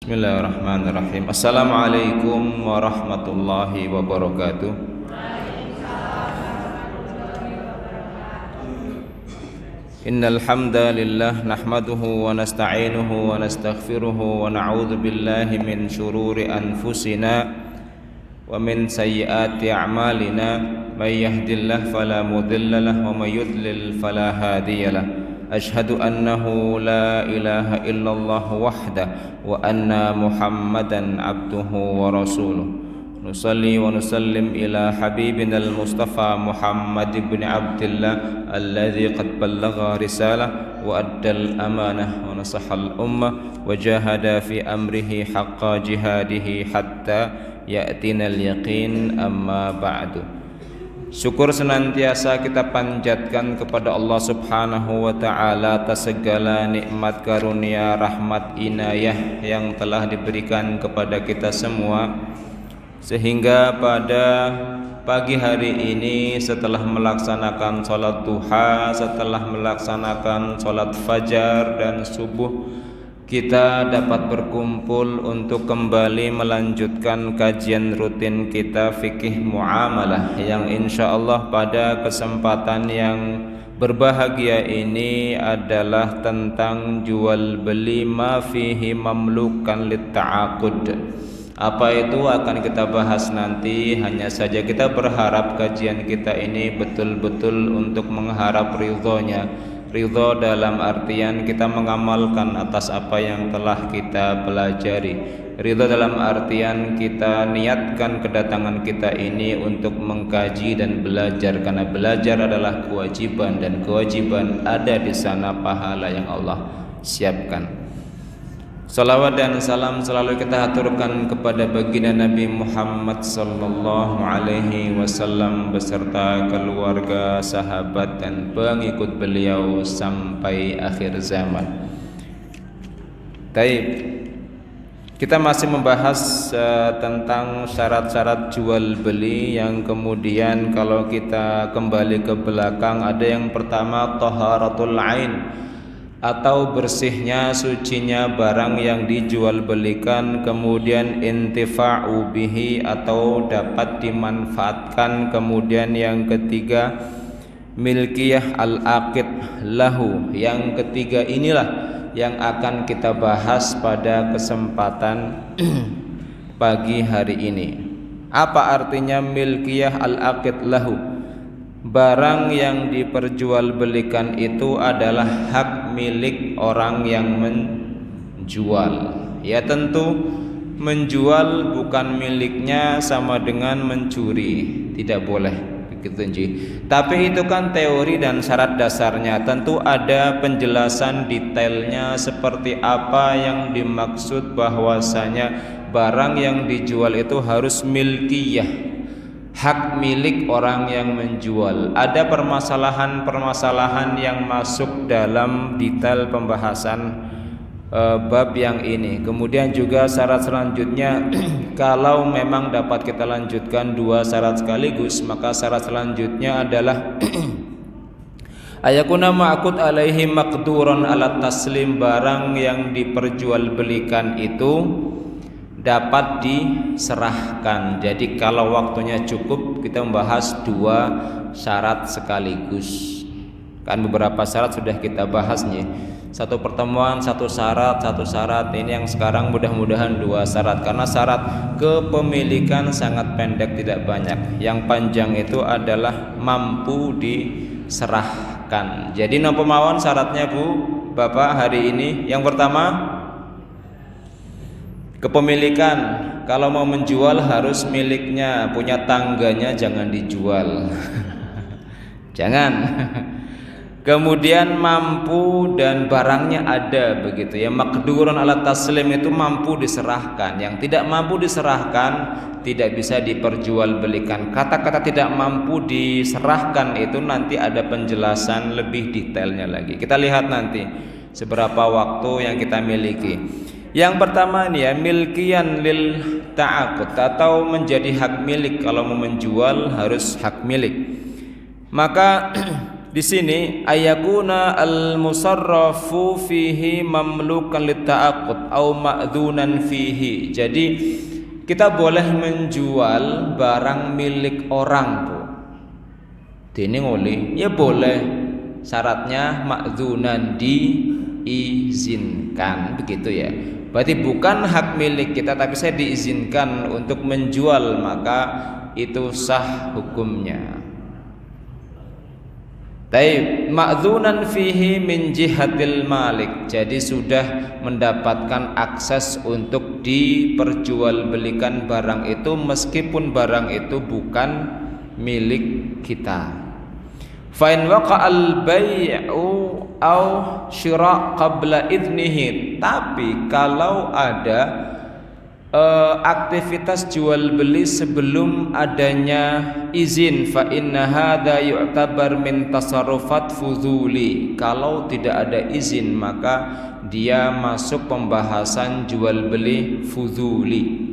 Bismillahirrahmanirrahim. Assalamualaikum warahmatullahi wabarakatuh. Innal hamdalillah nahmaduhu wa nasta'inuhu wa nastaghfiruhu wa na'udzu billahi min shururi anfusina wa min sayyiati a'malina may yahdihillahu fala mudilla lahu wa may yudlil fala hadiyalah. Ashhadu annahu la ilaha illallah wahdah wa anna Muhammadan abduhu wa rasuluh. Nusalli wa nusallim ila habibina al-Mustafa Muhammad ibn Abdillah alladhi qad ballagha risalah wa addal amanah wa nasahal ummah wa jahada fi amrihi haqqa jihadihi hatta ya'tina al-yaqin, amma ba'du. Syukur senantiasa kita panjatkan kepada Allah Subhanahu wa ta'ala atas segala nikmat karunia, rahmat, inayah yang telah diberikan kepada kita semua, sehingga pada pagi hari ini setelah melaksanakan sholat duha, setelah melaksanakan sholat fajar dan subuh, kita dapat berkumpul untuk kembali melanjutkan kajian rutin kita fikih muamalah, yang insya Allah pada kesempatan yang berbahagia ini adalah tentang jual beli ma fihi mamlukan litta'aqud. Apa itu akan kita bahas nanti. Hanya saja kita berharap kajian kita ini betul-betul untuk mengharap ridhonya. Ridho dalam artian kita mengamalkan atas apa yang telah kita pelajari. Ridho dalam artian kita niatkan kedatangan kita ini untuk mengkaji dan belajar, karena belajar adalah kewajiban dan kewajiban ada di sana pahala yang Allah siapkan. Salawat dan salam selalu kita aturkan kepada baginda Nabi Muhammad sallallahu alaihi wasallam beserta keluarga, sahabat dan pengikut beliau sampai akhir zaman. Taib. Kita masih membahas tentang syarat-syarat jual beli, yang kemudian kalau kita kembali ke belakang ada yang pertama taharatul ain, atau bersihnya, sucinya barang yang dijual belikan, kemudian intifa'u bihi atau dapat dimanfaatkan, kemudian yang ketiga milkiyah al-aqid lahu. Yang ketiga inilah yang akan kita bahas pada kesempatan pagi hari ini. Apa artinya milkiyah al-aqid lahu? Barang yang diperjualbelikan itu adalah hak milik orang yang menjual. Ya tentu menjual bukan miliknya sama dengan mencuri, tidak boleh begitu Nji. Tapi itu kan teori dan syarat dasarnya. Tentu ada penjelasan detailnya seperti apa yang dimaksud bahwasanya barang yang dijual itu harus milkiyah, hak milik orang yang menjual. Ada permasalahan-permasalahan yang masuk dalam detail pembahasan bab yang ini. Kemudian juga syarat selanjutnya kalau memang dapat kita lanjutkan dua syarat sekaligus, maka syarat selanjutnya adalah ayakuna ma'qud alaihi maqduron ala taslim, barang yang diperjualbelikan itu dapat diserahkan. Jadi kalau waktunya cukup kita membahas dua syarat sekaligus. Kan beberapa syarat sudah kita bahas nih. Satu pertemuan satu syarat. Ini yang sekarang mudah-mudahan dua syarat, karena syarat kepemilikan sangat pendek, tidak banyak. Yang panjang itu adalah mampu diserahkan. Jadi napa mawon syaratnya Bu Bapak hari ini? Yang pertama kepemilikan. Kalau mau menjual harus miliknya, punya tangganya jangan dijual. Jangan. Kemudian mampu dan barangnya ada begitu ya. Maqdurun ala taslim itu mampu diserahkan. Yang tidak mampu diserahkan tidak bisa diperjualbelikan. Kata-kata tidak mampu diserahkan itu nanti ada penjelasan lebih detailnya lagi. Kita lihat nanti seberapa waktu yang kita miliki. Yang pertama nih ya, milkiyan lil ta'aqud atau menjadi hak milik. Kalau mau menjual harus hak milik. Maka di sini ayakuna al-musarrafu fihi mamlukan litta'aqud au ma'dzunan fihi. Jadi kita boleh menjual barang milik orang, Bu. Dene ngoli, ya boleh. Syaratnya ma'dzunan, diizinkan, begitu ya. Berarti bukan hak milik kita, tapi saya diizinkan untuk menjual, maka itu sah hukumnya. Taib, ma'dzunan fihi min jihatil malik. Jadi sudah mendapatkan akses untuk diperjualbelikan barang itu meskipun barang itu bukan milik kita. Fa in waqa'al bai'u au syira' qabla idnihi. Tapi kalau ada aktivitas jual beli sebelum adanya izin, fa inna hadza yu'tabar min tasarrufat fudhuli. Kalau tidak ada izin maka dia masuk pembahasan jual beli fudhuli.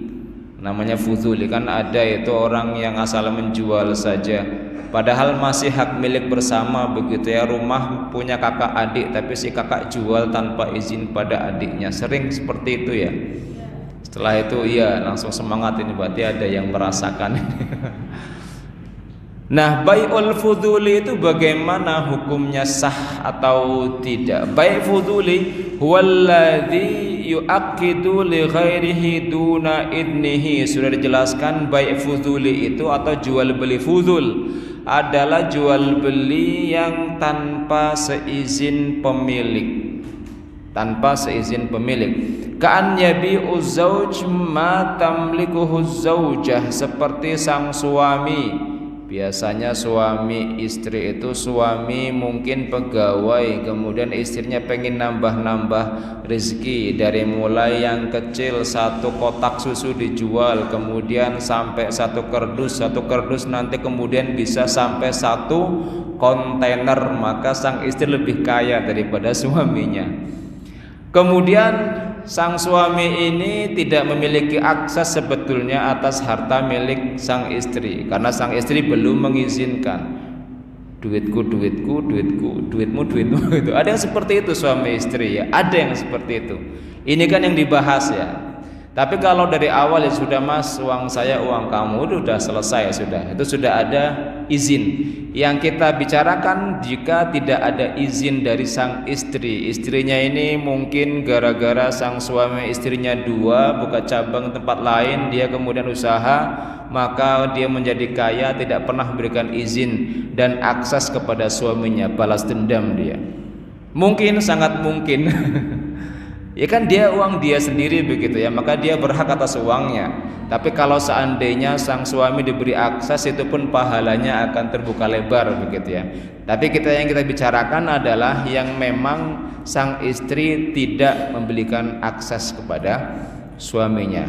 Namanya fudhuli kan ada itu orang yang asal menjual saja padahal masih hak milik bersama, begitu ya. Rumah punya kakak adik tapi si kakak jual tanpa izin pada adiknya, sering seperti itu ya. Setelah itu iya langsung semangat, ini berarti ada yang merasakan. Nah, bai'ul fuduli itu bagaimana hukumnya, sah atau tidak? Bai' fuduli huwallazi yu'aqqidu li ghairihi duna idnihi. Sudah dijelaskan, bai' fuduli itu atau jual beli fudul adalah jual beli yang tanpa seizin pemilik. Tanpa seizin pemilik. Ka'an yabi'u zauj ma tamlikuhu zaujah, seperti sang suami. Biasanya suami istri itu, suami mungkin pegawai, kemudian istrinya pengen nambah-nambah rezeki, dari mulai yang kecil 1 kotak susu dijual, kemudian sampai 1 kardus nanti kemudian bisa sampai 1 kontainer, maka sang istri lebih kaya daripada suaminya. Kemudian sang suami ini tidak memiliki akses sebetulnya atas harta milik sang istri karena sang istri belum mengizinkan. Duitku, duitmu itu. Ada yang seperti itu suami istri ya, ada yang seperti itu. Ini kan yang dibahas ya. Tapi kalau dari awal ya sudah, Mas, uang saya uang kamu, sudah selesai, sudah. Itu sudah ada izin. Yang kita bicarakan jika tidak ada izin dari sang istri. Istrinya ini mungkin gara-gara sang suami istrinya 2 buka cabang tempat lain, dia kemudian usaha, maka dia menjadi kaya, tidak pernah memberikan izin dan akses kepada suaminya, balas dendam dia. Mungkin, sangat mungkin. Ya kan dia uang dia sendiri begitu ya, maka dia berhak atas uangnya. Tapi kalau seandainya sang suami diberi akses, itu pun pahalanya akan terbuka lebar begitu ya. Tapi yang kita bicarakan adalah yang memang sang istri tidak memberikan akses kepada suaminya.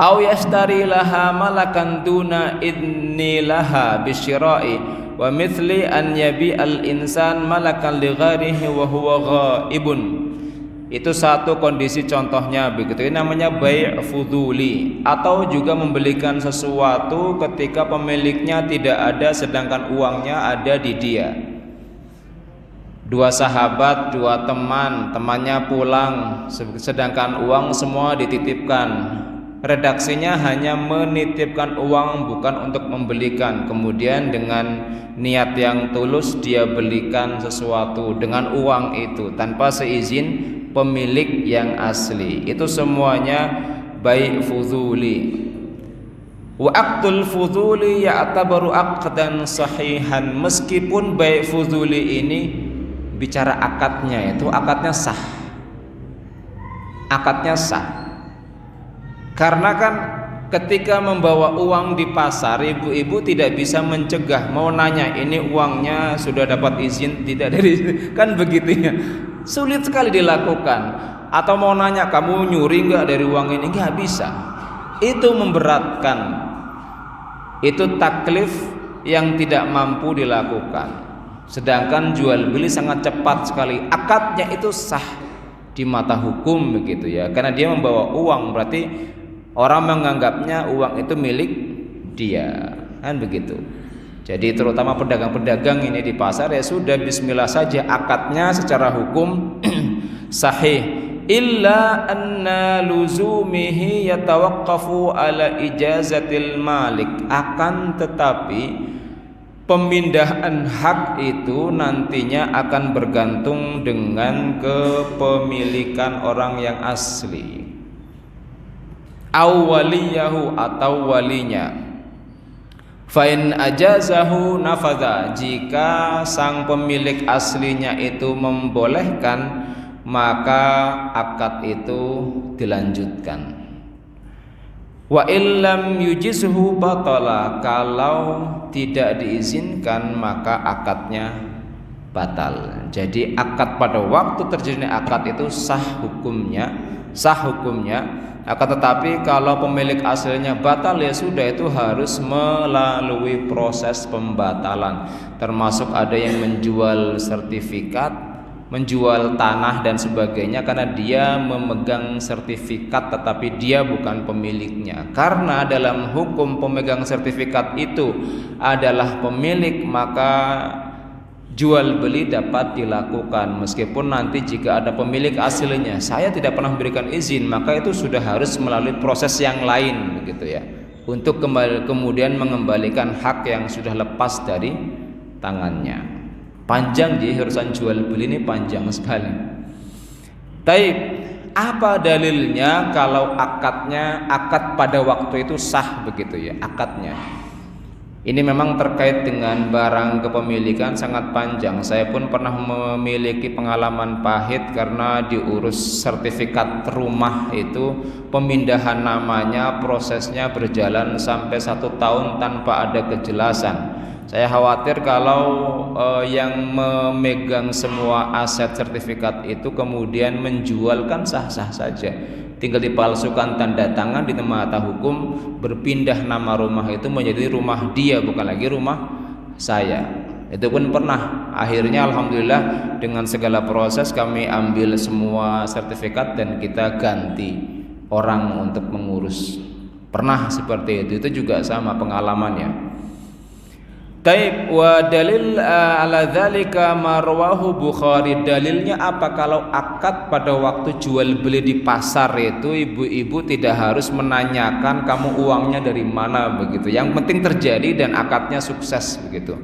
Au yashtari laha malakan duna idni laha bisyira'i wa mithli an yabi al insan malakan li ghairihi wa huwa ghaibun. Itu satu kondisi contohnya begitu. Ini namanya bai' fuduli, atau juga membelikan sesuatu ketika pemiliknya tidak ada sedangkan uangnya ada di dia. 2 sahabat, 2 teman, temannya pulang sedangkan uang semua dititipkan. Redaksinya hanya menitipkan uang, bukan untuk membelikan. Kemudian dengan niat yang tulus dia belikan sesuatu dengan uang itu tanpa seizin pemilik yang asli. Itu semuanya bai' fuduli. Wa aqdul fuduli ya'tabaru aqdan sahihan. Meskipun bai' fuduli ini bicara akadnya, itu akadnya sah. Akadnya sah. Karena kan ketika membawa uang di pasar, ibu-ibu tidak bisa mencegah, mau nanya ini uangnya sudah dapat izin tidak dari, kan begitu ya. Sulit sekali dilakukan. Atau mau nanya kamu nyuri enggak dari uang ini, enggak bisa. Itu memberatkan. Itu taklif yang tidak mampu dilakukan. Sedangkan jual beli sangat cepat sekali. Akadnya itu sah di mata hukum begitu ya. Karena dia membawa uang, berarti orang menganggapnya uang itu milik dia, kan begitu. Jadi terutama pedagang-pedagang ini di pasar, ya sudah bismillah saja, akadnya secara hukum sahih. Illa anna luzumihi yatawaqqafu ala ijazatil malik, akan tetapi pemindahan hak itu nantinya akan bergantung dengan kepemilikan orang yang asli, awwaliyahu atau walinya. Fa in ajazahu nafadha, jika sang pemilik aslinya itu membolehkan, maka akad itu dilanjutkan. Wa illam yujizhu batala, kalau tidak diizinkan maka akadnya batal. Jadi akad pada waktu terjadinya akad itu sah hukumnya. Akan tetapi kalau pemilik aslinya batal, ya sudah, itu harus melalui proses pembatalan, termasuk ada yang menjual sertifikat, menjual tanah dan sebagainya karena dia memegang sertifikat tetapi dia bukan pemiliknya. Karena dalam hukum pemegang sertifikat itu adalah pemilik, maka jual beli dapat dilakukan meskipun nanti jika ada pemilik aslinya saya tidak pernah memberikan izin, maka itu sudah harus melalui proses yang lain begitu ya, untuk kemudian mengembalikan hak yang sudah lepas dari tangannya. Panjang jadi urusan jual beli ini, panjang sekali. Taib, apa dalilnya kalau akad pada waktu itu sah begitu ya, akadnya? Ini memang terkait dengan barang kepemilikan, sangat panjang. Saya pun pernah memiliki pengalaman pahit karena diurus sertifikat rumah itu, pemindahan namanya, prosesnya berjalan sampai 1 tahun tanpa ada kejelasan. Saya khawatir kalau yang memegang semua aset sertifikat itu kemudian menjualkan sah-sah saja, tinggal dipalsukan tanda tangan di mata hukum, berpindah nama rumah itu menjadi rumah dia, bukan lagi rumah saya. Itu pun pernah. Akhirnya alhamdulillah dengan segala proses kami ambil semua sertifikat dan kita ganti orang untuk mengurus. Pernah seperti itu juga sama pengalamannya. Taib, wa dalil ala dzalika marwahu Bukhari. Dalilnya apa? Kalau akad pada waktu jual beli di pasar itu ibu-ibu tidak harus menanyakan kamu uangnya dari mana begitu. Yang penting terjadi dan akadnya sukses begitu.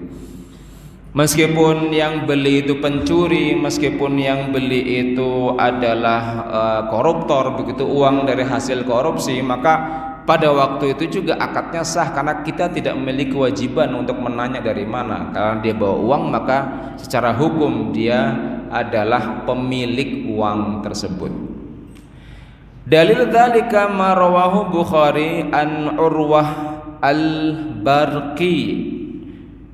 Meskipun yang beli itu pencuri, meskipun yang beli itu adalah koruptor begitu, uang dari hasil korupsi, maka pada waktu itu juga akadnya sah karena kita tidak memiliki kewajiban untuk menanya dari mana. Karena dia bawa uang, maka secara hukum dia adalah pemilik uang tersebut. Dalil dzalika ma rawahu Bukhari an Urwah al-Barqi,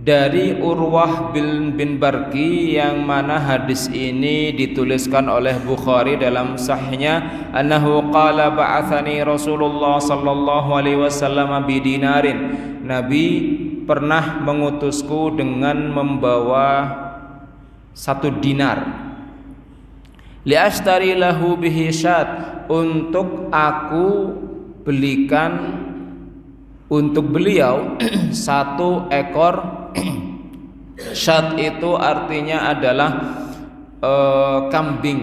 dari Urwah bin Barqi, yang mana hadis ini dituliskan oleh Bukhari dalam sahihnya, annahu qala ba'athani Rasulullah sallallahu alaihi wasallam bidinarin, Nabi pernah mengutusku dengan membawa 1 dinar, li'ashtari lahu bihi syat, untuk aku belikan untuk beliau 1 ekor syat. Itu artinya adalah kambing,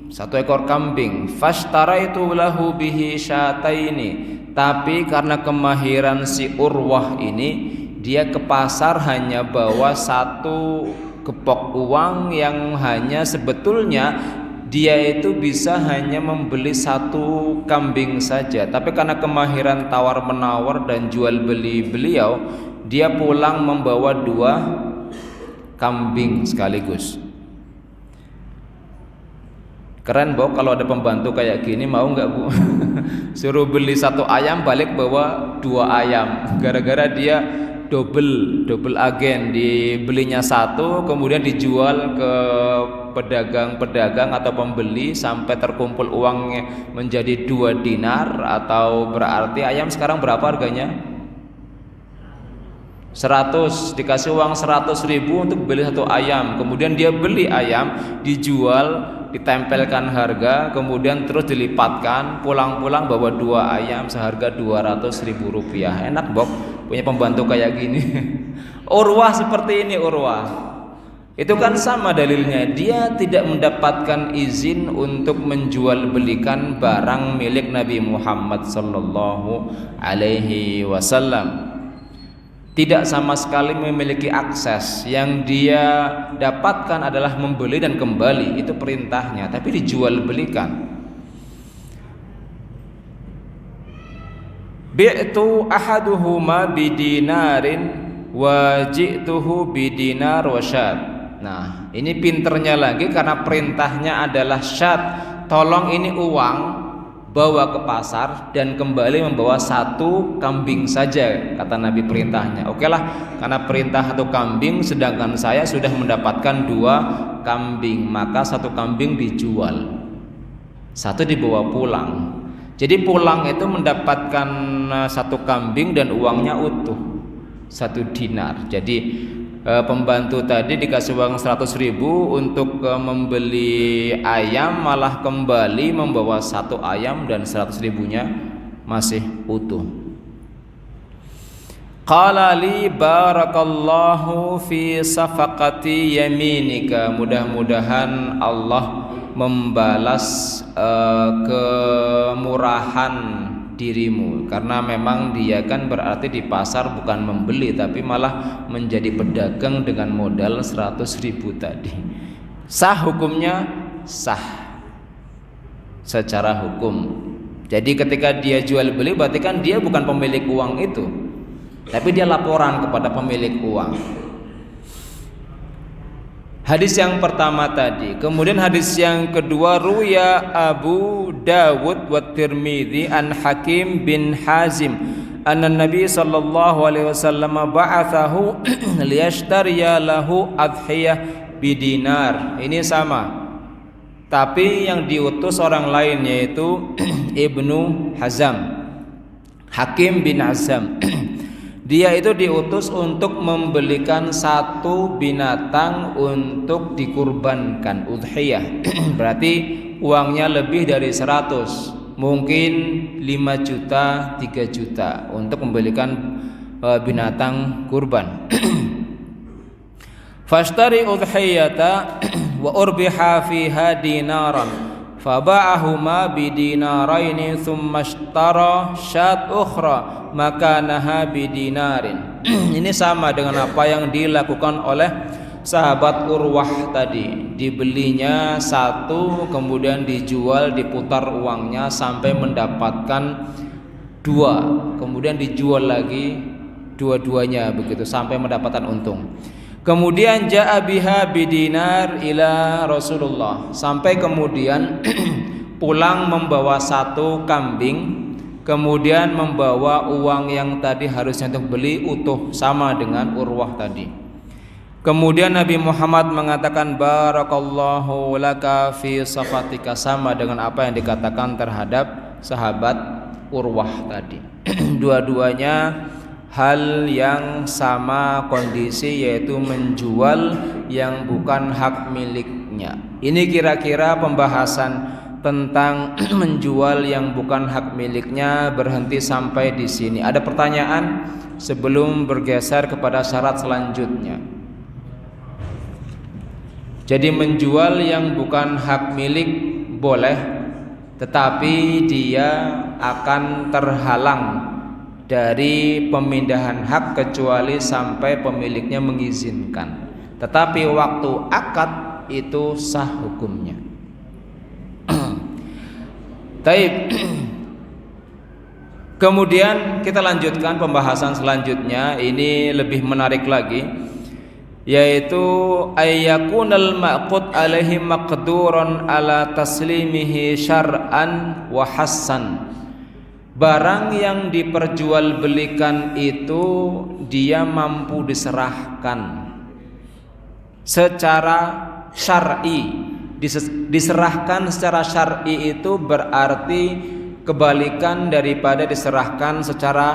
1 ekor kambing. Fashtaraitu lahu bihi syataini, tapi karena kemahiran si Urwah ini, dia ke pasar hanya bawa 1 gepok uang yang hanya sebetulnya dia itu bisa hanya membeli 1 kambing saja, tapi karena kemahiran tawar menawar dan jual beli beliau, dia pulang membawa 2 kambing sekaligus. Keren Bu, kalau ada pembantu kayak gini, mau nggak Bu? Suruh beli 1 ayam, balik bawa 2 ayam, gara-gara dia double agen, dibelinya 1 kemudian dijual ke pedagang-pedagang atau pembeli sampai terkumpul uangnya menjadi 2 dinar, atau berarti ayam sekarang berapa harganya? 100, dikasih uang 100.000 untuk beli 1 ayam, kemudian dia beli ayam, dijual, ditempelkan harga, kemudian terus dilipatkan, pulang-pulang bawa 2 ayam seharga 200.000 rupiah. Enak Bob, punya pembantu kayak gini. Urwah seperti ini, Urwah. Itu kan sama dalilnya, dia tidak mendapatkan izin untuk menjual belikan barang milik Nabi Muhammad sallallahu alaihi wasallam. Tidak sama sekali memiliki akses. Yang dia dapatkan adalah membeli dan kembali, itu perintahnya, tapi dijual belikan. Bi'tu ahaduhuma bidinarin wa ji'tuhu bidinar wa syad. Nah, ini pinternya lagi karena perintahnya adalah syad, tolong ini uang, bawa ke pasar dan kembali membawa 1 kambing saja, kata Nabi perintahnya. Oke lah, karena perintah 1 kambing sedangkan saya sudah mendapatkan 2 kambing, maka 1 kambing dijual, 1 dibawa pulang. Jadi pulang itu mendapatkan 1 kambing dan uangnya utuh, 1 dinar. Jadi pembantu tadi dikasih uang 100.000 untuk membeli ayam, malah kembali membawa 1 ayam dan 100.000-nya masih utuh. Qala li barakallahu fi safaqati yaminika. Mudah-mudahan Allah membalas kemurahan dirimu, karena memang dia kan berarti di pasar bukan membeli tapi malah menjadi pedagang dengan modal 100.000 tadi. Sah hukumnya? Sah secara hukum. Jadi ketika dia jual beli berarti kan dia bukan pemilik uang itu, tapi dia laporan kepada pemilik uang. Hadis yang pertama tadi. Kemudian hadis yang kedua, ruya Abu Dawud wa Tirmidzi an Hakim bin Hazim anna Nabi sallallahu alaihi wasallam ba'athahu liyashtariya lahu adhiyah bidinar. Ini sama, tapi yang diutus orang lain yaitu Ibnu Hazam, Hakim bin Hazam. Dia itu diutus untuk membelikan 1 binatang untuk dikurbankan, udhiyah. Berarti uangnya lebih dari 100, mungkin 5 juta, 3 juta untuk membelikan binatang kurban. Fashtari udhiyata wa urbiha fiha dinaran faba'ahuma bidinaraini thumma ashtara syat ukhra makanaha bidinarin. Ini sama dengan apa yang dilakukan oleh sahabat Urwah tadi. Dibelinya 1, kemudian dijual, diputar uangnya sampai mendapatkan 2, kemudian dijual lagi dua-duanya begitu sampai mendapatkan untung. Kemudian ja'a biha bidinar ila Rasulullah, sampai kemudian pulang membawa 1 kambing, kemudian membawa uang yang tadi harusnya untuk beli utuh sama dengan Urwah tadi. Kemudian Nabi Muhammad mengatakan barakallahu laka fi safatika, sama dengan apa yang dikatakan terhadap sahabat Urwah tadi. Dua-duanya hal yang sama kondisi, yaitu menjual yang bukan hak miliknya. Ini kira-kira pembahasan tentang menjual yang bukan hak miliknya berhenti sampai di sini. Ada pertanyaan sebelum bergeser kepada syarat selanjutnya? Jadi menjual yang bukan hak milik boleh, tetapi dia akan terhalang dari pemindahan hak kecuali sampai pemiliknya mengizinkan. Tetapi waktu akad itu sah hukumnya. Taib. Kemudian kita lanjutkan pembahasan selanjutnya. Ini lebih menarik lagi, yaitu ayyakunal maqud alaihi maqduran ala taslimihi syar'an wa hassan. Barang yang diperjualbelikan itu dia mampu diserahkan secara syar'i. Diserahkan secara syar'i itu berarti kebalikan daripada diserahkan secara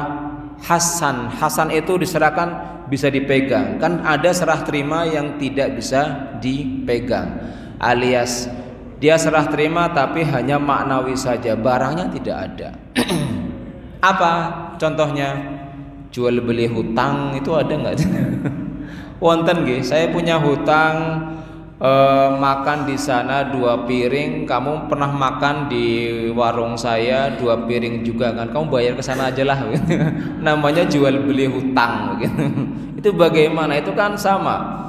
hasan. Hasan itu diserahkan bisa dipegang. Kan ada serah terima yang tidak bisa dipegang, alias dia serah terima tapi hanya maknawi saja, barangnya tidak ada. Apa contohnya? jual beli hutang itu ada nggak? Wonten nggih, saya punya hutang makan di sana 2 piring, kamu pernah makan di warung saya 2 piring juga kan, kamu bayar ke sana aja lah. Namanya jual beli hutang gitu. Itu bagaimana? Itu kan sama.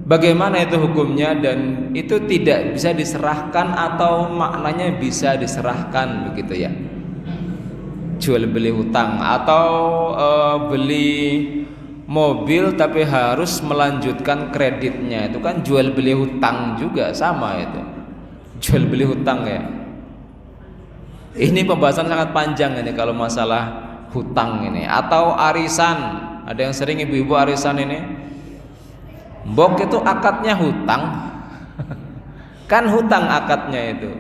Bagaimana itu hukumnya, dan itu tidak bisa diserahkan atau maknanya bisa diserahkan begitu ya? Jual beli hutang atau beli mobil tapi harus melanjutkan kreditnya, itu kan jual beli hutang juga, sama itu jual beli hutang ya. Ini pembahasan sangat panjang ini kalau masalah hutang ini. Atau arisan, ada yang sering ibu-ibu arisan ini, mbok itu akadnya hutang. Kan hutang akadnya itu.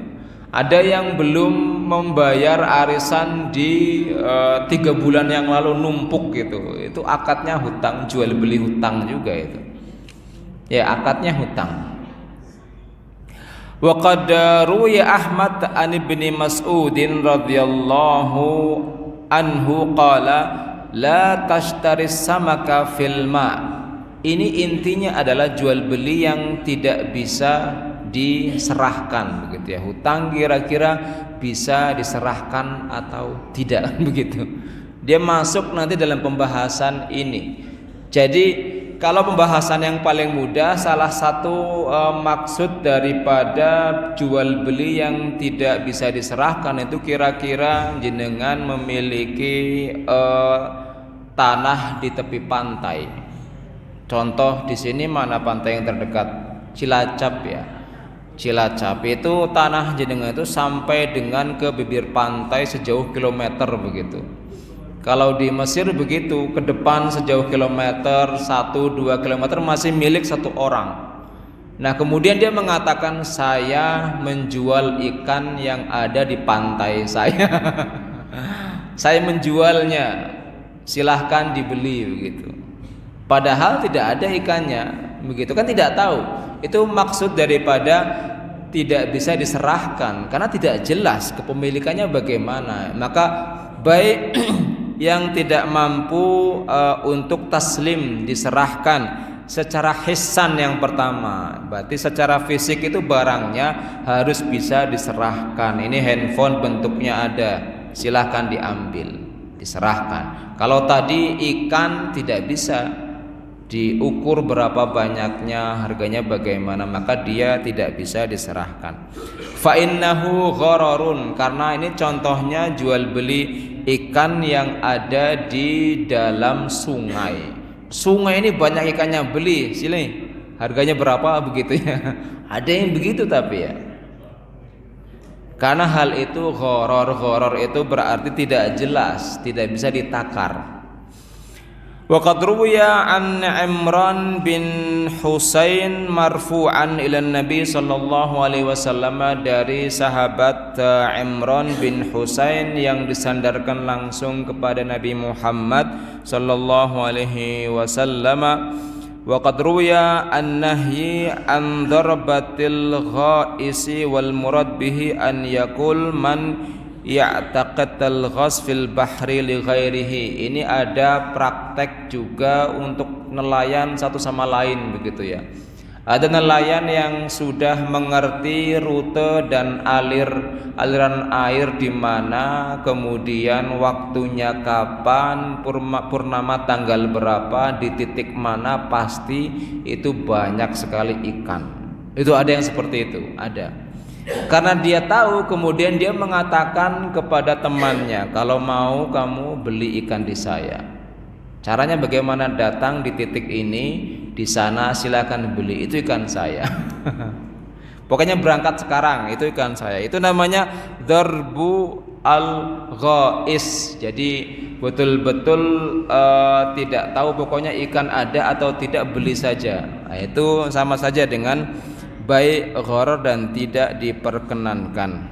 Ada yang belum membayar arisan di 3 bulan yang lalu numpuk gitu. Itu akadnya hutang, jual beli hutang juga itu. Ya, akadnya hutang. Wa qad ruwiya Ahmad an Ibni Mas'udin radhiyallahu anhu qala la tashtaris samaka fil ma. Ini intinya adalah jual beli yang tidak bisa diserahkan begitu ya. Hutang kira-kira bisa diserahkan atau tidak begitu. Dia masuk nanti dalam pembahasan ini. Jadi kalau pembahasan yang paling mudah, salah satu maksud daripada jual beli yang tidak bisa diserahkan itu kira-kira jenengan memiliki tanah di tepi pantai. Contoh di sini mana pantai yang terdekat? Cilacap ya. Cilacap itu tanah jenengan itu sampai dengan ke bibir pantai sejauh kilometer begitu. Kalau di Mesir begitu, ke depan sejauh kilometer 1-2 kilometer masih milik satu orang. Nah kemudian dia mengatakan, saya menjual ikan yang ada di pantai saya. Saya menjualnya, silahkan dibeli begitu. Padahal tidak ada ikannya begitu kan, tidak tahu. Itu maksud daripada tidak bisa diserahkan karena tidak jelas kepemilikannya bagaimana. Maka baik yang tidak mampu untuk taslim diserahkan secara hissan yang pertama, berarti secara fisik itu barangnya harus bisa diserahkan. Ini handphone bentuknya ada, silahkan diambil, diserahkan. Kalau tadi ikan tidak bisa diukur berapa banyaknya, harganya bagaimana, maka dia tidak bisa diserahkan. Fa innahu ghararun, karena ini contohnya jual beli ikan yang ada di dalam sungai. Sungai ini banyak ikannya, beli, sini harganya berapa begitu ya. Ada yang begitu tapi ya. Karena hal itu gharar itu berarti tidak jelas, tidak bisa ditakar. Wa qad ruwiya an Imran bin Husain marfu'an ila Nabi sallallahu alaihi wasallam, dari sahabat Imran bin Husain yang disandarkan langsung kepada Nabi Muhammad sallallahu alaihi wasallam. Wa qad ruwiya an-nahyi an darbatil ghaisi wal murad bihi an yaqul man ya'taqatal ghas fil bahri li ghairihi. Ini ada praktek juga untuk nelayan satu sama lain begitu ya. Ada nelayan yang sudah mengerti rute dan aliran air di mana, kemudian waktunya kapan, purnama tanggal berapa, di titik mana pasti itu banyak sekali ikan. Itu ada yang seperti itu, ada. Karena dia tahu, kemudian dia mengatakan kepada temannya, kalau mau kamu beli ikan di saya. Caranya bagaimana? Datang di titik ini, di sana silakan beli, itu ikan saya. Pokoknya berangkat sekarang, itu ikan saya. Itu namanya darbu al-ghais. Jadi betul-betul tidak tahu, pokoknya ikan ada atau tidak, beli saja. Nah, itu sama saja dengan baik gharar dan tidak diperkenankan.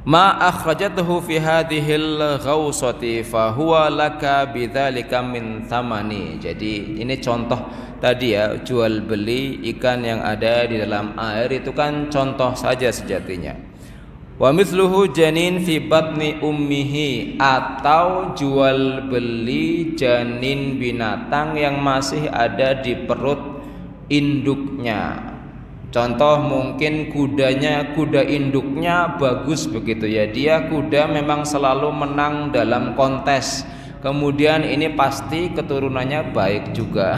Ma akhrajathu fi hadhil ghausati fa huwa laka bidzalika min thamani. Jadi ini contoh tadi ya, jual beli ikan yang ada di dalam air itu kan contoh saja sejatinya. Wa mithluhu janin fi batni ummihi, atau jual beli janin binatang yang masih ada di perut induknya. Contoh mungkin kuda induknya bagus begitu ya, dia kuda memang selalu menang dalam kontes, kemudian ini pasti keturunannya baik juga.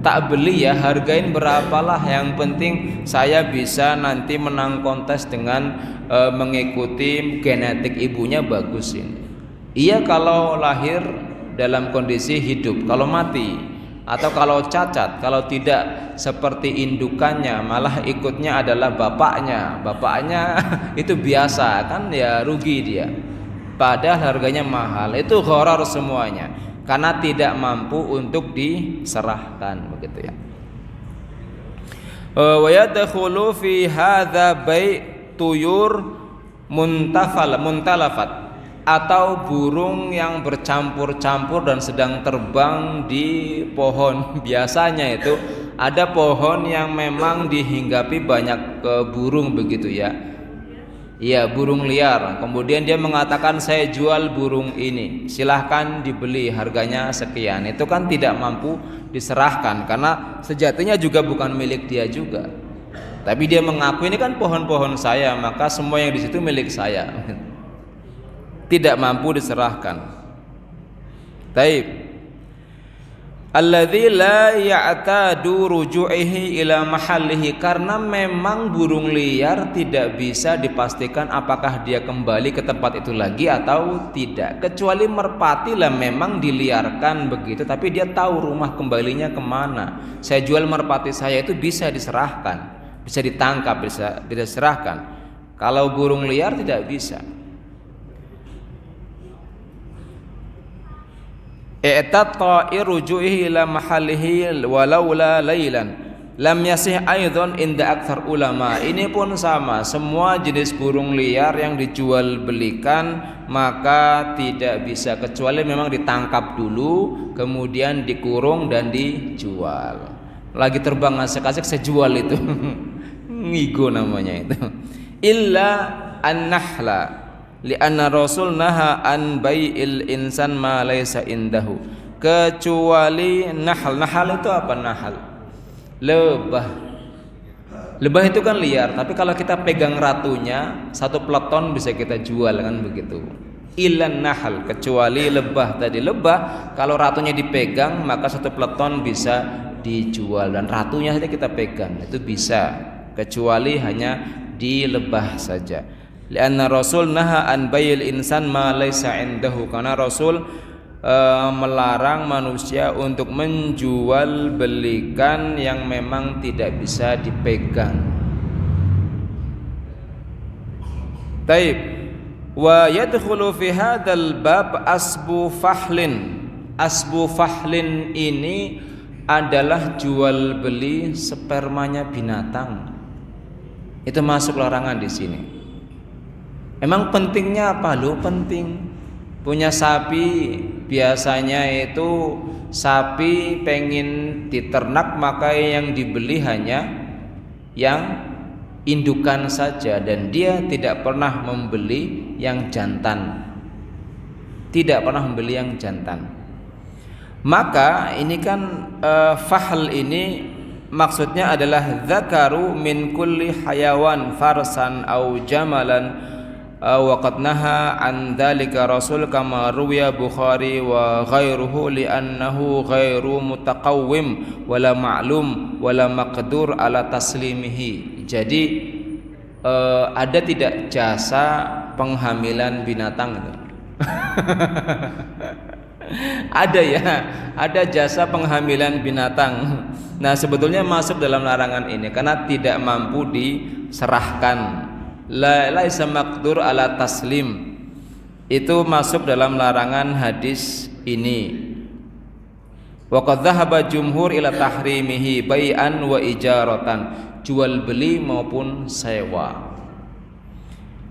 Tak beli ya, hargain berapalah, yang penting saya bisa nanti menang kontes dengan mengikuti genetik ibunya bagus ini. Iya kalau lahir dalam kondisi hidup, kalau mati atau kalau cacat, kalau tidak seperti indukannya malah ikutnya adalah bapaknya itu biasa kan ya, rugi dia, padahal harganya mahal. Itu gharar semuanya karena tidak mampu untuk diserahkan begitu ya. Wa yadkhulu fi hadza bai' tuyur muntalafat, atau burung yang bercampur-campur dan sedang terbang di pohon. Biasanya itu ada pohon yang memang dihinggapi banyak burung begitu ya. Iya, burung liar. Kemudian dia mengatakan saya jual burung ini, silahkan dibeli, harganya sekian. Itu kan tidak mampu diserahkan karena sejatinya juga bukan milik dia juga. Tapi dia mengaku ini kan pohon-pohon saya, maka semua yang di situ milik saya. Tidak mampu diserahkan. Taib. Alladzi la ya'tadu ruju'ihi ila mahallihi, karena memang burung liar tidak bisa dipastikan apakah dia kembali ke tempat itu lagi atau tidak. Kecuali merpati lah memang diliarkan begitu, tapi dia tahu rumah kembalinya kemana. Saya jual merpati saya itu bisa diserahkan, bisa ditangkap, bisa diserahkan. Kalau burung liar tidak bisa. I'tata ruju'ihi ila mahallihi walaula lailan lam yasih aidan inda aktsar ulama. Ini pun sama, semua jenis burung liar yang dijual belikan maka tidak bisa, kecuali memang ditangkap dulu kemudian dikurung dan dijual. Lagi terbang asik-asik saya jual itu. Ngigo namanya itu. Illa an-nahla li'anna rasul naha an bai'il insan ma laysa indahu, kecuali nahal. Nahal itu apa? Nahal lebah itu kan liar, tapi kalau kita pegang ratunya satu peleton bisa kita jual kan begitu. Ilan nahal, kecuali lebah tadi. Lebah kalau ratunya dipegang maka satu peleton bisa dijual, dan ratunya saja kita pegang itu bisa, kecuali hanya di lebah saja. Lianna Rasul naha an bayil insan ma laysa indahu, karena Rasul melarang manusia untuk menjual belikan yang memang tidak bisa dipegang. Taib. Wa yadkhulu fi hadzal bab asbu fahlin. Asbu fahlin ini adalah jual beli spermanya binatang. Itu masuk larangan di sini. Emang pentingnya apa? Lo penting. Punya sapi, biasanya itu sapi pengen diternak maka yang dibeli hanya yang indukan saja, dan dia tidak pernah membeli yang jantan. Tidak pernah membeli yang jantan. Maka ini kan fahl ini maksudnya adalah dzakaru min kulli hayawan farsan au jamalan wa qad naha an dzalika Rasul kama ruwiya Bukhari wa ghairuhu li'annahu ghairu mutaqawwim wala ma'lum wala maqdur ala taslimihi. Jadi ada tidak jasa penghamilan binatang itu? Ada ya, ada jasa penghamilan binatang. Nah, sebetulnya masuk dalam larangan ini karena tidak mampu diserahkan. Laisa maqdur ala taslim, itu masuk dalam larangan hadis ini. Wa qad dhahaba jumhur ila tahrimihi bai'an wa ijaratan, jual beli maupun sewa.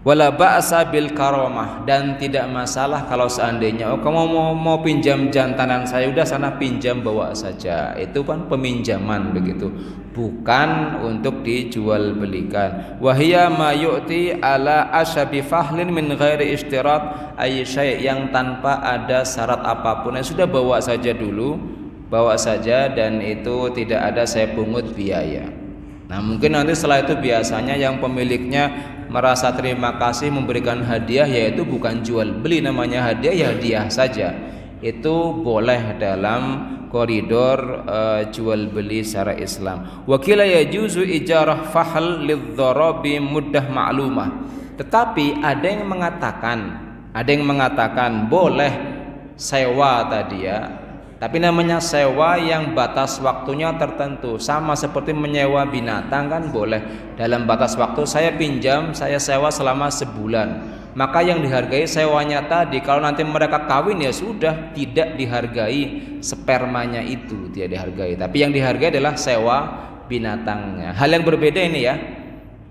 Wala ba'sa bil karamah, dan tidak masalah kalau seandainya kamu mau pinjam jantanan saya, udah sana pinjam bawa saja. Itu kan peminjaman begitu, bukan untuk dijual belikan. Wahia ma yu'ti ala asyabi fahlin min ghairi istirat ay syai', yang tanpa ada syarat apapun. Sudah bawa saja dulu, bawa saja, dan itu tidak ada saya pungut biaya. Nah mungkin nanti setelah itu biasanya yang pemiliknya merasa terima kasih memberikan hadiah, yaitu bukan jual beli, namanya hadiah ya hadiah saja. Itu boleh dalam koridor jual beli secara Islam. Wakila yajuzu ijarah fahl lidh-dharabi muddah ma'lumah. Tetapi ada yang mengatakan boleh sewa tadi ya. Tapi namanya sewa yang batas waktunya tertentu, sama seperti menyewa binatang kan boleh. Dalam batas waktu saya pinjam, saya sewa selama sebulan. Maka yang dihargai sewanya tadi. Kalau nanti mereka kawin ya sudah, tidak dihargai spermanya itu, tidak dihargai. Tapi yang dihargai adalah sewa binatangnya. Hal yang berbeda ini ya.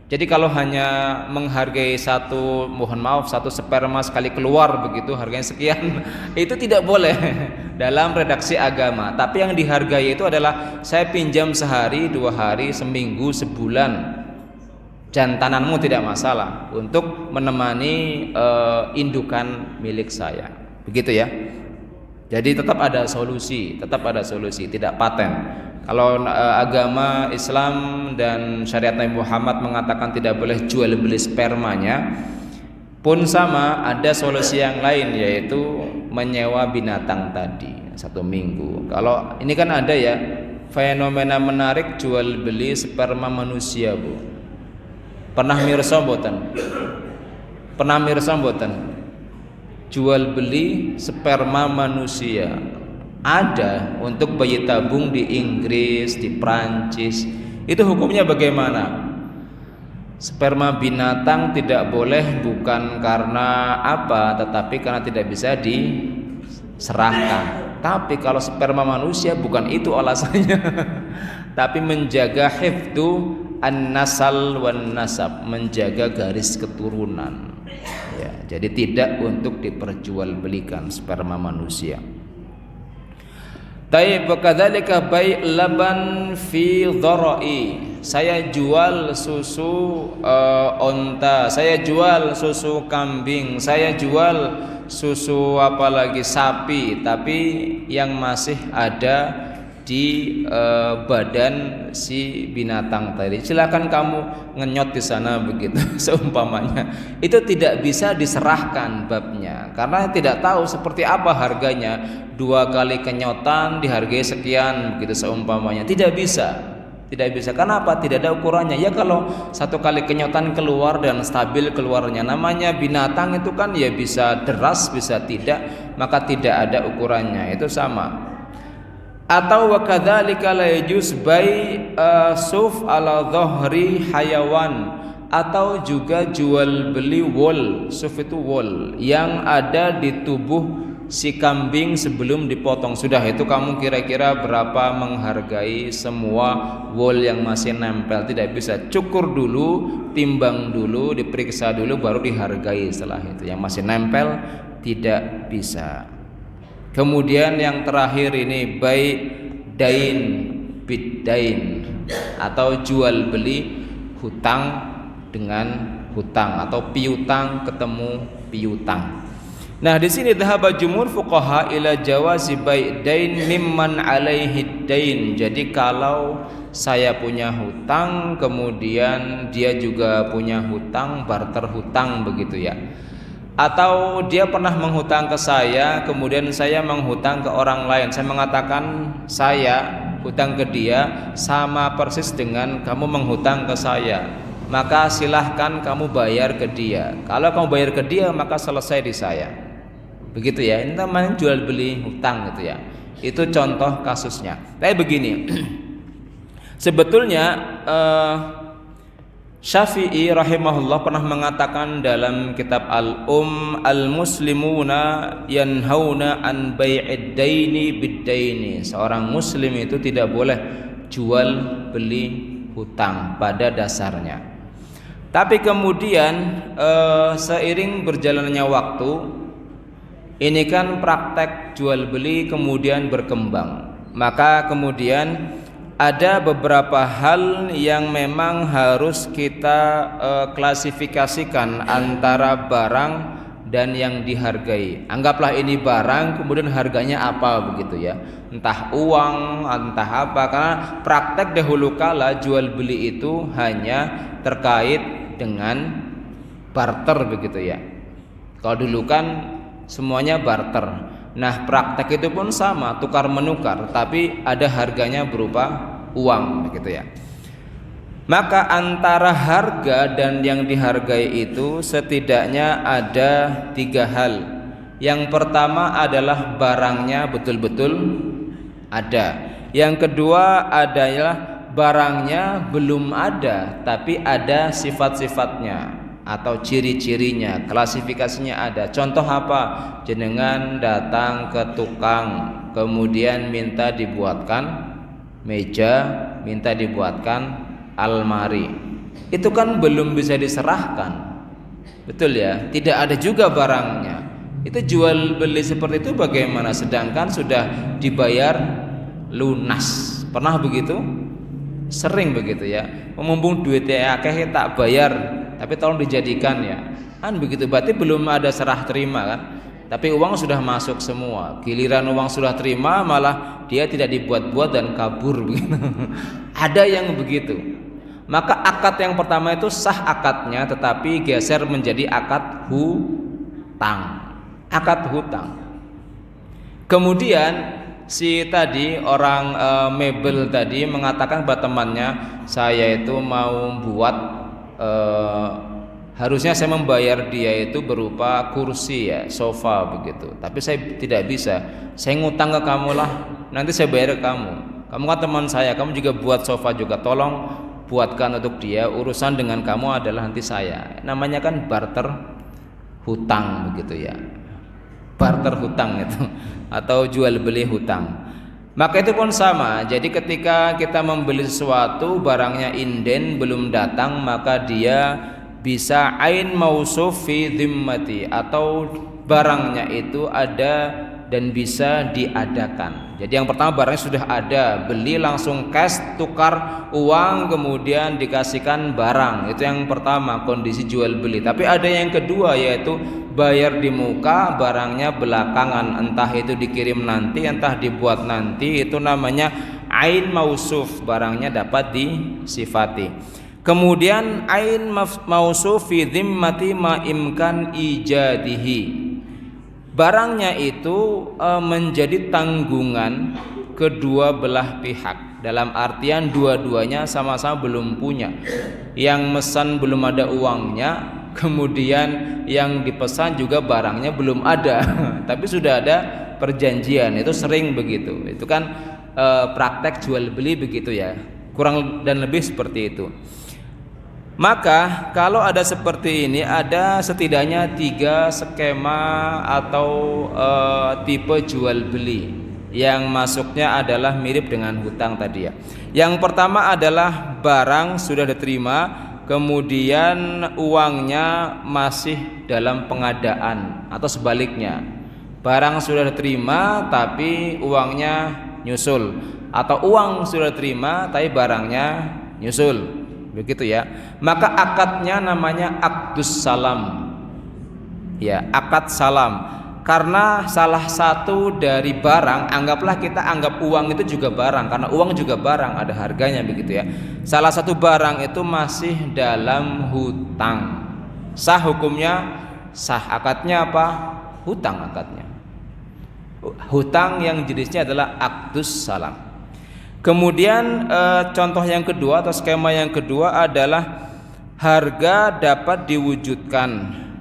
Jadi kalau hanya menghargai satu sperma sekali keluar begitu harganya sekian, itu tidak boleh dalam redaksi agama. Tapi yang dihargai itu adalah saya pinjam sehari, 2 hari, seminggu, sebulan, jantananmu tidak masalah untuk menemani indukan milik saya, begitu ya. Jadi tetap ada solusi, tidak paten. Kalau agama Islam dan syariat Nabi Muhammad mengatakan tidak boleh jual beli spermanya, pun sama ada solusi yang lain, yaitu menyewa binatang tadi 1 minggu. Kalau ini kan ada ya fenomena menarik jual beli sperma manusia, Bu. Pernah mirsa mboten? Jual beli sperma manusia. Ada untuk bayi tabung di Inggris, di Prancis. Itu hukumnya bagaimana? Sperma binatang tidak boleh bukan karena apa, tetapi karena tidak bisa diserahkan. Tapi kalau sperma manusia bukan itu alasannya. Tapi menjaga hifdzu an-nasal wan nasab, menjaga garis keturunan. Ya, jadi tidak untuk diperjualbelikan sperma manusia. Taib kadzalika bai' laban fi dhara'i. Saya jual susu onta, saya jual susu kambing, saya jual susu apalagi sapi, tapi yang masih ada di badan si binatang tadi. Silakan kamu ngenyot di sana begitu seumpamanya. Itu tidak bisa diserahkan babnya karena tidak tahu seperti apa harganya. 2 kali kenyotan dihargai sekian begitu seumpamanya. Tidak bisa. Kenapa? Tidak ada ukurannya. Ya kalau 1 kali kenyotan keluar dan stabil keluarnya, namanya binatang itu kan ya bisa deras bisa tidak, maka tidak ada ukurannya. Itu sama. Atau wa kadzalika la yajuz bai' suf ala dhahri hayawan, atau juga jual beli wool. Suf itu wool yang ada di tubuh si kambing sebelum dipotong. Sudah itu kamu kira-kira berapa menghargai semua wool yang masih nempel. Tidak bisa, cukur dulu, timbang dulu, diperiksa dulu baru dihargai setelah itu. Yang masih nempel tidak bisa. Kemudian yang terakhir ini bai' dain biddain, atau jual beli hutang dengan hutang, atau piutang ketemu piutang. Nah, di sini dhahaba jumhur fuqaha ila jawazi bai' dain mimman alaihi dain. Jadi kalau saya punya hutang kemudian dia juga punya hutang, barter hutang begitu ya. Atau dia pernah menghutang ke saya, kemudian saya menghutang ke orang lain. Saya mengatakan saya hutang ke dia sama persis dengan kamu menghutang ke saya, maka silahkan kamu bayar ke dia. Kalau kamu bayar ke dia maka selesai di saya. Begitu ya, ini namanya jual beli hutang gitu ya. Itu contoh kasusnya. Tapi begini, sebetulnya Syafi'i rahimahullah pernah mengatakan dalam kitab al-muslimuna yanhauna an bai'id daini bid-daini. Seorang muslim itu tidak boleh jual beli hutang pada dasarnya. Tapi kemudian seiring berjalannya waktu, ini kan praktek jual beli kemudian berkembang. Maka kemudian ada beberapa hal yang memang harus kita klasifikasikan antara barang dan yang dihargai. Anggaplah ini barang, kemudian harganya apa begitu ya, entah uang, entah apa. Karena praktek dahulu kala jual beli itu hanya terkait dengan barter begitu ya. Kalau dulu kan semuanya barter. Nah praktek itu pun sama, tukar menukar, tapi ada harganya berupa uang begitu ya. Maka antara harga dan yang dihargai itu setidaknya ada 3 hal. Yang pertama adalah barangnya betul-betul ada. Yang kedua adalah barangnya belum ada tapi ada sifat-sifatnya atau ciri-cirinya, klasifikasinya ada. Contoh apa? Jenengan datang ke tukang kemudian minta dibuatkan meja, minta dibuatkan almari, itu kan belum bisa diserahkan, betul ya, tidak ada juga barangnya. Itu jual beli seperti itu bagaimana? Sedangkan sudah dibayar lunas. Pernah begitu? Sering begitu ya, mumpung duitnya akeh tak bayar, tapi tolong dijadikan ya, kan begitu. Berarti belum ada serah terima kan, tapi uang sudah masuk semua. Giliran uang sudah terima malah dia tidak dibuat-buat dan kabur begitu. Ada yang begitu. Maka akad yang pertama itu sah akadnya, tetapi geser menjadi akad hutang. Akad hutang. Kemudian si tadi orang mebel tadi mengatakan kepada temannya, saya itu mau buat harusnya saya membayar dia itu berupa kursi ya, sofa begitu. Tapi saya tidak bisa. Saya ngutang ke kamu lah, nanti saya bayar ke kamu. Kamu kan teman saya, kamu juga buat sofa juga, tolong buatkan untuk dia, urusan dengan kamu adalah nanti saya. Namanya kan barter hutang begitu ya, barter hutang itu atau jual beli hutang. Maka itu pun sama. Jadi ketika kita membeli sesuatu, barangnya inden belum datang, maka dia bisa ain mausuf fi dhimmati, atau barangnya itu ada dan bisa diadakan. Jadi yang pertama barangnya sudah ada, beli langsung cash, tukar uang kemudian dikasihkan barang. Itu yang pertama, kondisi jual beli. Tapi ada yang kedua, yaitu bayar di muka, barangnya belakangan, entah itu dikirim nanti, entah dibuat nanti. Itu namanya ain mausuf, barangnya dapat disifati. Kemudian ain mausuf fi dhimmati ma imkan ijadihi, barangnya itu menjadi tanggungan kedua belah pihak, dalam artian dua-duanya sama-sama belum punya. Yang mesan belum ada uangnya, kemudian yang dipesan juga barangnya belum ada tapi sudah ada perjanjian. Itu sering begitu. Itu kan praktek jual beli begitu ya, kurang dan lebih seperti itu. Maka kalau ada seperti ini, ada setidaknya 3 skema atau tipe jual beli yang masuknya adalah mirip dengan hutang tadi ya. Yang pertama adalah barang sudah diterima, kemudian uangnya masih dalam pengadaan, atau sebaliknya, barang sudah diterima tapi uangnya nyusul, atau uang sudah diterima tapi barangnya nyusul. Begitu ya. Maka akadnya namanya akdus salam. Ya, akad salam. Karena salah satu dari barang, anggaplah kita anggap uang itu juga barang, karena uang juga barang, ada harganya begitu ya. Salah satu barang itu masih dalam hutang. Sah hukumnya, sah. Akadnya apa? Hutang akadnya. Hutang yang jenisnya adalah akdus salam. Kemudian contoh yang kedua atau skema yang kedua adalah harga dapat diwujudkan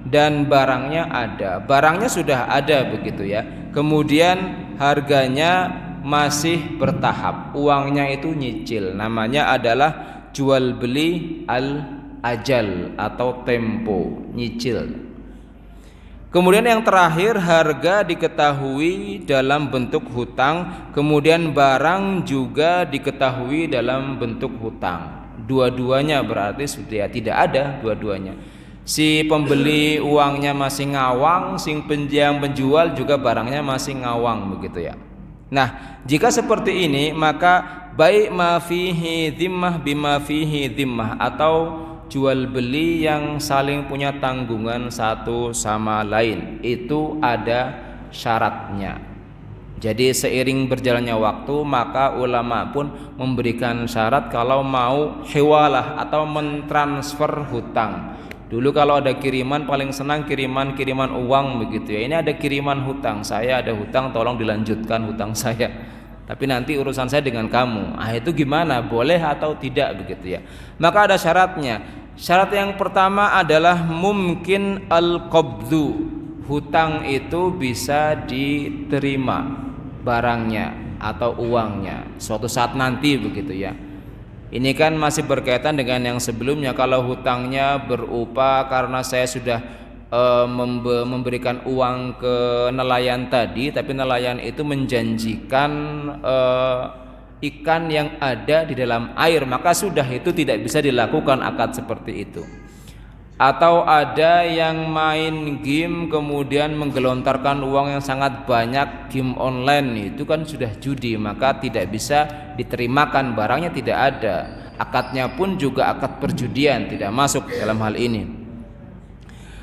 dan barangnya ada. Barangnya sudah ada begitu ya. Kemudian harganya masih bertahap. Uangnya itu nyicil. Namanya adalah jual beli al-ajal atau tempo, nyicil. Kemudian yang terakhir, harga diketahui dalam bentuk hutang, kemudian barang juga diketahui dalam bentuk hutang. dua-duanya berarti sudah tidak ada dua-duanya. Si pembeli uangnya masih ngawang, yang penjual juga barangnya masih ngawang begitu ya. Nah, jika seperti ini maka baik ma fihi dhimmah bima fihi dhimmah, atau jual beli yang saling punya tanggungan satu sama lain, itu ada syaratnya. Jadi seiring berjalannya waktu maka ulama pun memberikan syarat kalau mau hiwalah atau mentransfer hutang. Dulu kalau ada kiriman paling senang kiriman uang begitu ya. Ini ada kiriman hutang, saya ada hutang, tolong dilanjutkan hutang saya. Tapi nanti urusan saya dengan kamu. Itu gimana? Boleh atau tidak begitu ya. Maka ada syaratnya. Syarat yang pertama adalah mungkin al-qabdhu. Hutang itu bisa diterima barangnya atau uangnya suatu saat nanti begitu ya. Ini kan masih berkaitan dengan yang sebelumnya. Kalau hutangnya berupa karena saya sudah memberikan uang ke nelayan tadi, tapi nelayan itu menjanjikan ikan yang ada di dalam air, maka sudah itu tidak bisa dilakukan akad seperti itu. Atau ada yang main game kemudian menggelontarkan uang yang sangat banyak, game online, itu kan sudah judi, maka tidak bisa diterimakan, barangnya tidak ada, akadnya pun juga akad perjudian, tidak masuk dalam hal ini.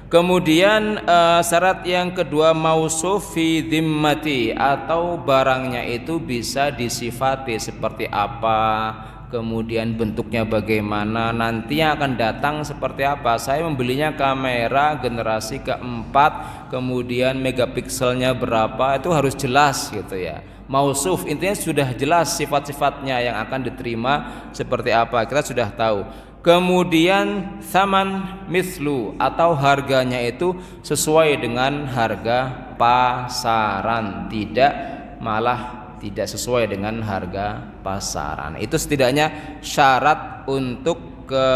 Kemudian syarat yang kedua mausuf fi dhimmati, atau barangnya itu bisa disifati seperti apa, kemudian bentuknya bagaimana, nanti yang akan datang seperti apa. Saya membelinya kamera generasi keempat, kemudian megapikselnya berapa, itu harus jelas gitu ya. Mausuf intinya sudah jelas sifat-sifatnya yang akan diterima seperti apa, kita sudah tahu. Kemudian saman mislu, atau harganya itu sesuai dengan harga pasaran, tidak sesuai dengan harga pasaran. Itu setidaknya syarat untuk ke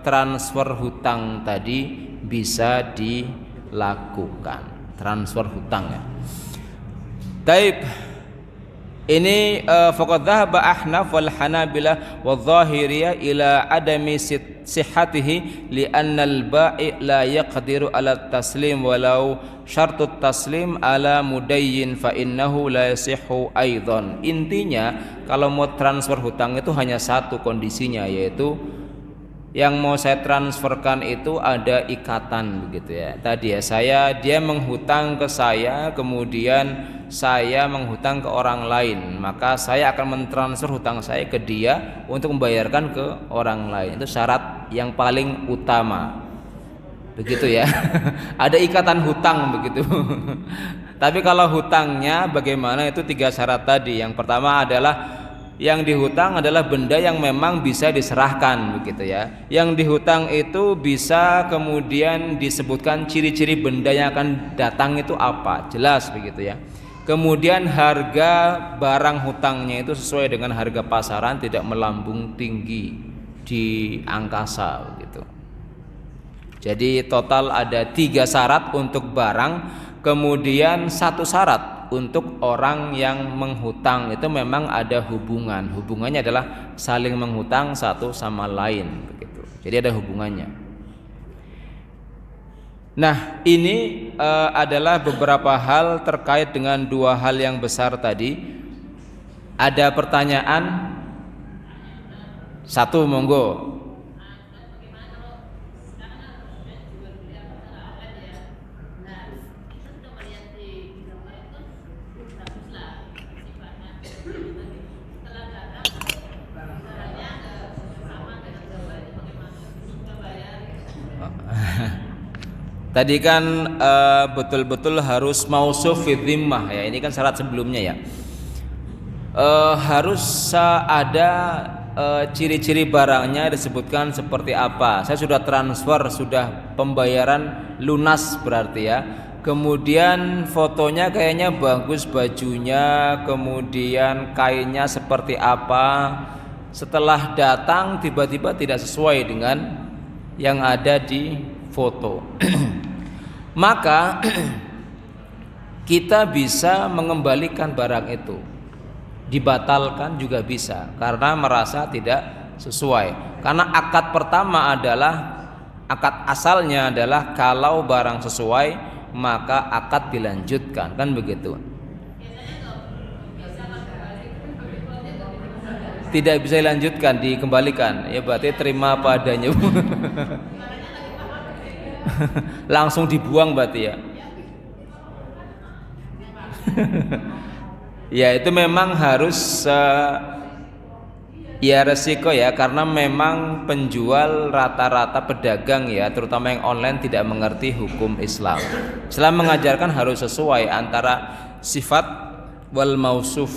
transfer hutang tadi bisa dilakukan. Transfer hutang ya. Taib. Ini faqad dhahaba Ahnaf wal Hanabilah wal Zahiriyah ila adami sihhatihi li anna al-ba'i la yaqdiru ala taslim walau syartut taslim ala mudayyin fa innahu la yasihhu aidan. Intinya kalau mau transfer hutang itu hanya satu kondisinya, yaitu yang mau saya transferkan itu ada ikatan begitu ya. Tadi ya, dia menghutang ke saya, kemudian saya menghutang ke orang lain, maka saya akan mentransfer hutang saya ke dia untuk membayarkan ke orang lain. Itu syarat yang paling utama. Begitu ya. Ada ikatan hutang begitu. Tapi kalau hutangnya bagaimana, itu 3 syarat tadi. Yang pertama adalah yang dihutang adalah benda yang memang bisa diserahkan begitu ya. Yang dihutang itu bisa kemudian disebutkan ciri-ciri benda yang akan datang itu apa, jelas begitu ya. Kemudian harga barang hutangnya itu sesuai dengan harga pasaran, tidak melambung tinggi di angkasa begitu. Jadi total ada 3 syarat untuk barang, kemudian 1 syarat untuk orang yang menghutang, itu memang ada hubungannya adalah saling menghutang satu sama lain begitu. Jadi ada hubungannya. Nah, ini adalah beberapa hal terkait dengan 2 hal yang besar tadi. Ada pertanyaan? 1, monggo. Tadi kan betul-betul harus mausuf fi dhimmah ya. Ini kan syarat sebelumnya ya. Harus ada ciri-ciri barangnya disebutkan seperti apa. Saya sudah transfer, sudah pembayaran lunas berarti ya. Kemudian fotonya kayaknya bagus, bajunya, kemudian kainnya seperti apa. Setelah datang tiba-tiba tidak sesuai dengan yang ada di foto. Maka kita bisa mengembalikan barang itu, dibatalkan juga bisa, karena merasa tidak sesuai. Karena akad pertama adalah akad asalnya adalah kalau barang sesuai maka akad dilanjutkan, kan begitu. Tidak bisa dilanjutkan, dikembalikan. Ya berarti terima apa adanya. Langsung dibuang berarti ya. Ya itu memang harus ya resiko ya, karena memang penjual rata-rata pedagang ya, terutama yang online tidak mengerti hukum Islam. Islam mengajarkan harus sesuai antara sifat wal mausuf.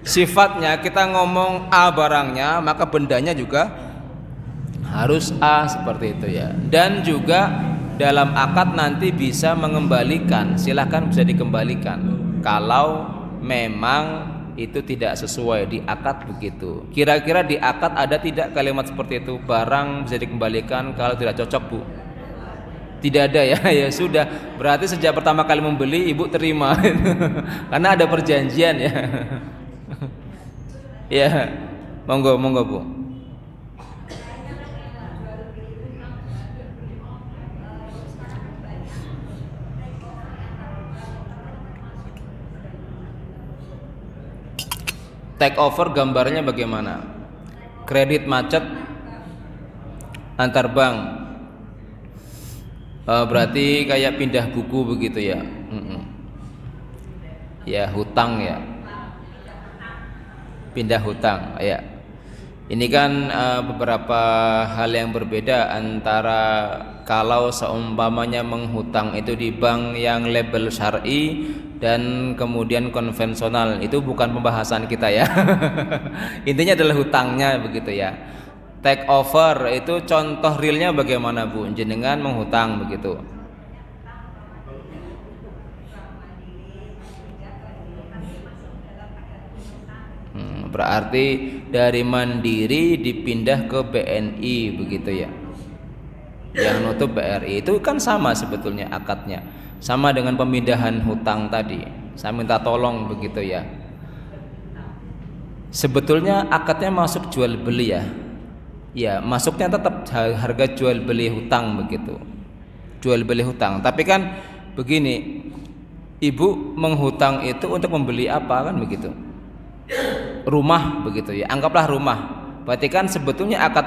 Sifatnya kita ngomong A barangnya, maka bendanya juga harus A, seperti itu ya. Dan juga dalam akad nanti bisa mengembalikan, silahkan bisa dikembalikan kalau memang itu tidak sesuai di akad begitu. Kira-kira di akad ada tidak kalimat seperti itu, barang bisa dikembalikan kalau tidak cocok Bu? Tidak ada ya. Ya sudah, berarti sejak pertama kali membeli ibu terima karena ada perjanjian ya. Ya, monggo Bu. Take over gambarnya bagaimana? Kredit macet antar bank, berarti kayak pindah buku begitu ya. Ya hutang ya, pindah hutang ya. Ini kan beberapa hal yang berbeda antara kalau seumpamanya menghutang itu di bank yang label syar'i dan kemudian konvensional, itu bukan pembahasan kita ya. Intinya adalah hutangnya begitu ya. Take over itu contoh realnya bagaimana Bu? Jenengan menghutang begitu. Berarti dari Mandiri dipindah ke BNI begitu ya. Yang nutup BRI, itu kan sama sebetulnya akadnya. Sama dengan pemindahan hutang tadi. Saya minta tolong begitu ya. Sebetulnya akadnya masuk jual beli ya. Ya, masuknya tetap harga jual beli hutang begitu. Jual beli hutang. Tapi kan begini, Ibu menghutang itu untuk membeli apa kan begitu? Rumah begitu ya, anggaplah rumah. Berarti kan sebetulnya akad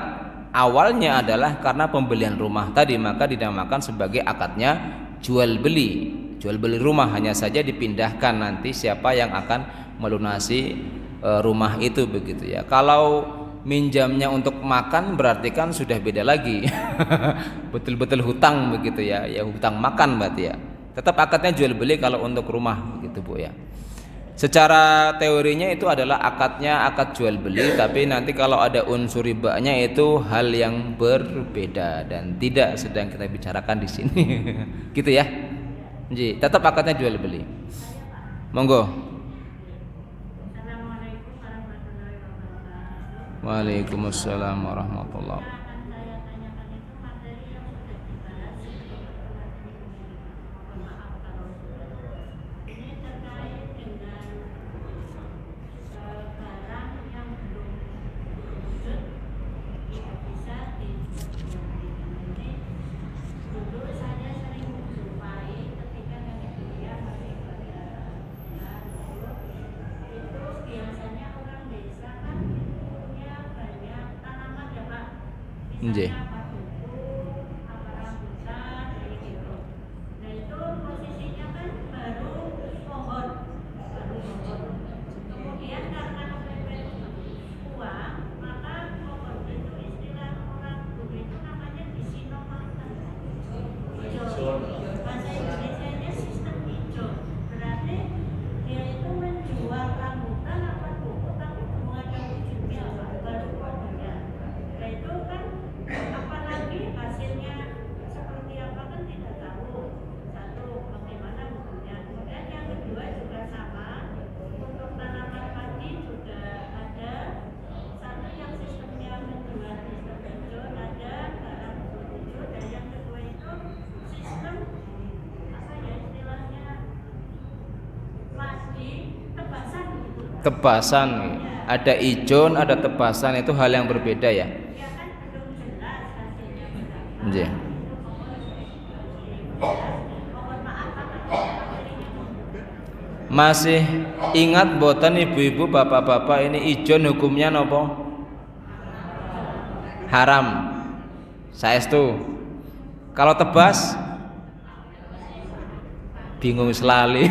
awalnya adalah karena pembelian rumah tadi, maka dinamakan sebagai akadnya jual beli. Jual beli rumah, hanya saja dipindahkan nanti siapa yang akan melunasi rumah itu begitu ya. Kalau minjamnya untuk makan berarti kan sudah beda lagi. Betul-betul hutang begitu ya, ya hutang makan berarti ya. Tetap akadnya jual beli kalau untuk rumah begitu Bu ya. Secara teorinya itu adalah akadnya akad jual beli, tapi nanti kalau ada unsur ribanya itu hal yang berbeda dan tidak sedang kita bicarakan di sini. Gitu ya. Jadi tetap akadnya jual beli. Monggo. Waalaikumsalam warahmatullahi wabarakatuh. Nggih. Tebasan. Ada ijon, ada tebasan, itu hal yang berbeda ya. Nggih. Masih ingat boten ibu-ibu, bapak-bapak, ini ijon hukumnya nopo? Haram. Saestu. Kalau tebas bingung selali.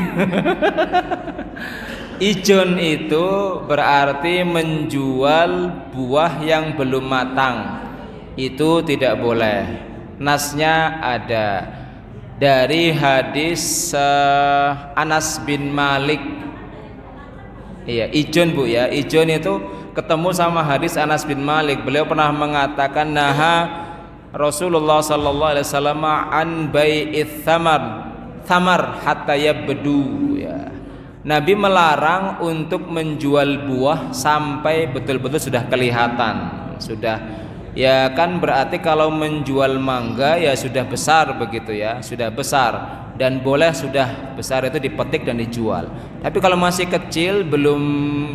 Ijon itu berarti menjual buah yang belum matang. Itu tidak boleh. Nasnya ada dari hadis Anas bin Malik. Iya, ijon Bu ya. Ijon itu ketemu sama hadis Anas bin Malik. Beliau pernah mengatakan naha Rasulullah sallallahu alaihi wasallam an bai'its thamar hatta yabdu ya. Nabi melarang untuk menjual buah sampai betul-betul sudah kelihatan. Sudah ya kan, berarti kalau menjual mangga ya sudah besar begitu ya, sudah besar dan boleh sudah besar itu dipetik dan dijual. Tapi kalau masih kecil belum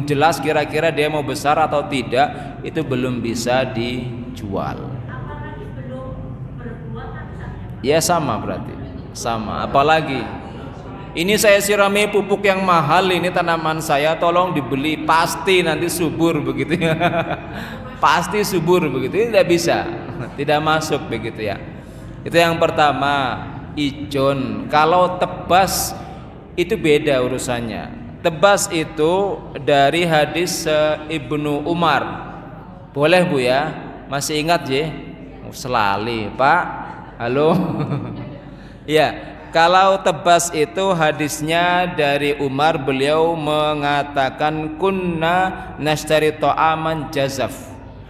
jelas kira-kira dia mau besar atau tidak, itu belum bisa dijual. Ya sama berarti. Sama, apalagi ini saya sirami pupuk yang mahal, ini tanaman saya tolong dibeli, pasti nanti subur begitu ya. Pasti subur begitu, ini tidak bisa, tidak masuk begitu ya. Itu yang pertama, ijon. Kalau tebas itu beda urusannya. Tebas itu dari hadis Ibnu Umar. Boleh Bu ya? Masih ingat ya? Selali Pak. Halo. Ya, kalau tebas itu hadisnya dari Umar, beliau mengatakan kunna nashtari ta'aman jazaf.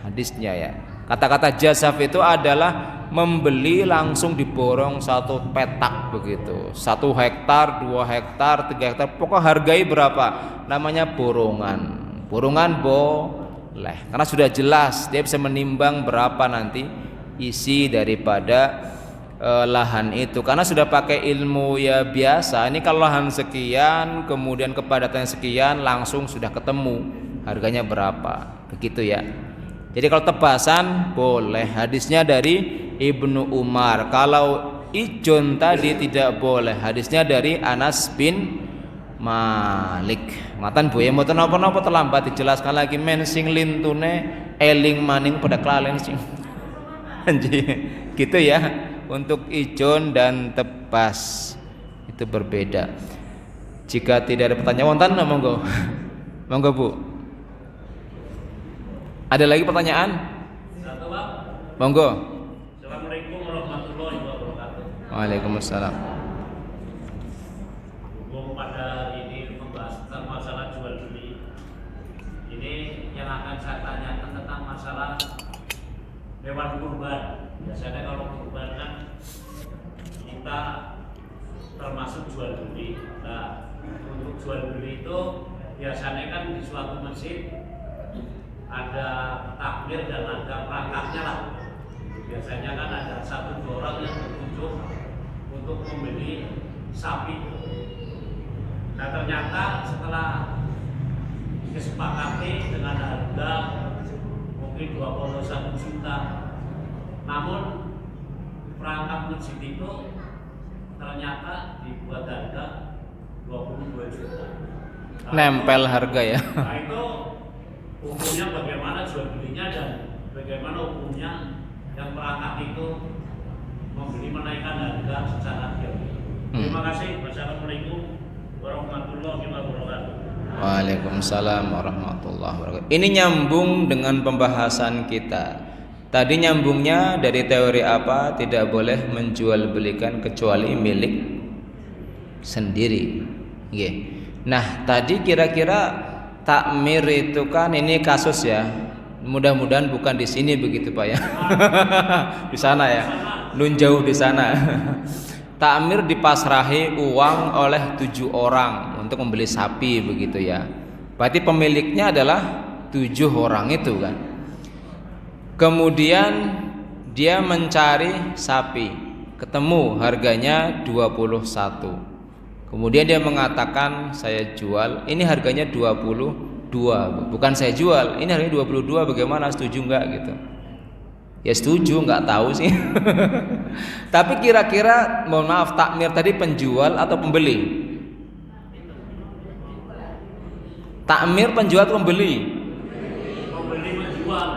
Hadisnya ya. Kata-kata jazaf itu adalah membeli langsung diborong satu petak begitu. 1 hektar, 2 hektar, 3 hektar, pokok hargai berapa? Namanya borongan. Borongan boleh. Karena sudah jelas dia bisa menimbang berapa nanti isi daripada lahan itu, karena sudah pakai ilmu ya biasa. Ini kalau lahan sekian kemudian kepadatannya sekian, langsung sudah ketemu harganya berapa begitu ya. Jadi kalau tebasan boleh, hadisnya dari Ibnu Umar. Kalau ijon tadi tidak boleh, hadisnya dari Anas bin Malik. Ngatan Bu ya, mboten napa-napa terlambat dijelaskan lagi, men sing lintune eling maning pada kelalen sing. Gitu ya. Untuk ijon dan tebas itu berbeda. Jika tidak ada pertanyaan, wonten monggo. Monggo Bu. Ada lagi pertanyaan? Monggo. Assalamualaikum warahmatullahi wabarakatuh. Waalaikumsalam. Pada ini membahas tentang masalah jual beli. Ini yang akan saya tanyakan tentang masalah hewan kurban. Biasanya kalau kurban kan kita termasuk jual beli. Nah, untuk jual beli itu biasanya kan di suatu masjid ada takbir dan ada perangkatnya lah. Biasanya kan ada 1-2 orang yang berkunjung untuk membeli sapi. Nah ternyata setelah disepakati dengan harga mungkin 21 juta, namun perangkat masjid itu ternyata dibuat harga 22 juta. Nempel harga ya. Nah itu hukumnya bagaimana jual belinya dan bagaimana hukumnya yang perangkat itu membeli menaikkan harga secara diam. Terima kasih. Wassalamualaikum warahmatullahi wabarakatuh. Waalaikumsalam warahmatullahi wabarakatuh. Ini nyambung dengan pembahasan kita. Tadi nyambungnya dari teori apa? Tidak boleh menjual belikan kecuali milik sendiri. Nggih. Nah, tadi kira-kira takmir itu kan ini kasus ya. Mudah-mudahan bukan di sini begitu Pak ya. Di sana ya. Nun jauh di sana. Takmir dipasrahi uang oleh 7 orang untuk membeli sapi begitu ya. Berarti pemiliknya adalah 7 orang itu kan. Kemudian dia mencari sapi, ketemu harganya 21. Kemudian dia mengatakan saya jual, ini harganya 21 2, bukan saya jual. Ini harganya 22, bagaimana, setuju nggak gitu? Ya setuju, nggak tahu sih. Tapi kira-kira, mohon maaf, takmir tadi penjual atau pembeli? Takmir penjual atau pembeli? Pembeli menjual.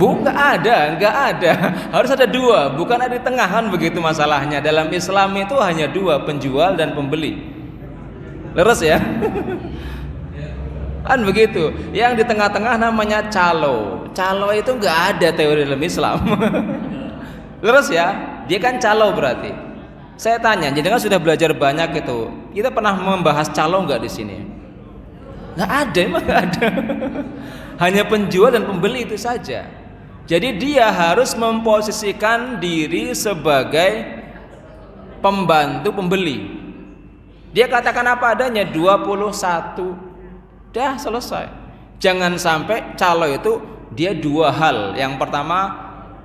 Nggak ada. Harus ada 2, bukan ada di tengahan begitu masalahnya. Dalam Islam itu hanya 2, penjual dan pembeli. Leres ya? Kan begitu. Yang di tengah-tengah namanya calo. Calo itu nggak ada teori dalam Islam. Leres ya? Dia kan calo berarti. Saya tanya, jadi kan sudah belajar banyak itu. Kita pernah membahas calo nggak di sini? Nggak ada, emang nggak ada. Hanya penjual dan pembeli itu saja. Jadi dia harus memposisikan diri sebagai pembantu pembeli. Dia katakan apa adanya, 21. Dah selesai. Jangan sampai calo itu dia 2 hal. Yang pertama,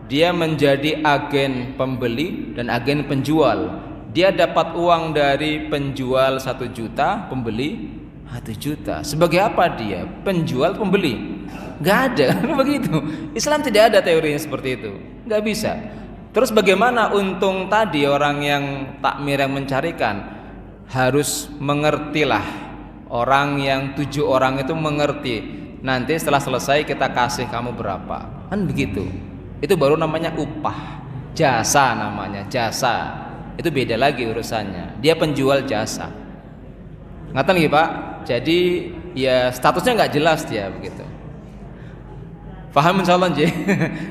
dia menjadi agen pembeli dan agen penjual. Dia dapat uang dari penjual 1 juta, pembeli 1 juta. Sebagai apa dia? Penjual, pembeli? Nggak ada. Begitu. Islam tidak ada teorinya seperti itu. Nggak bisa. Terus bagaimana untung tadi orang yang takmir yang mencarikan? Harus mengertilah. Orang yang 7 orang itu mengerti. Nanti setelah selesai kita kasih kamu berapa. Kan begitu. Itu baru namanya upah. Jasa namanya, jasa. Itu beda lagi urusannya. Dia penjual jasa. Ngerti lagi Pak? Jadi ya statusnya nggak jelas dia begitu. Paham insyaallah J?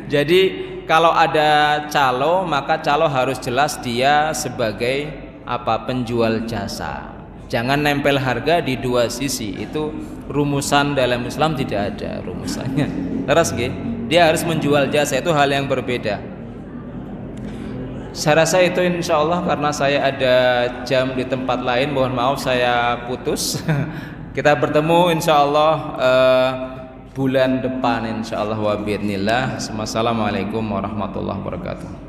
Jadi kalau ada calo, maka calo harus jelas dia sebagai apa? Penjual jasa. Jangan nempel harga di 2 sisi. Itu rumusan dalam Islam tidak ada rumusannya. Terus dia harus menjual jasa, itu hal yang berbeda. Saya rasa itu insya Allah, karena saya ada jam di tempat lain. Mohon maaf saya putus. Kita bertemu insya Allah bulan depan insya Allah wa bi'idznillah. Wassalamualaikum warahmatullahi wabarakatuh.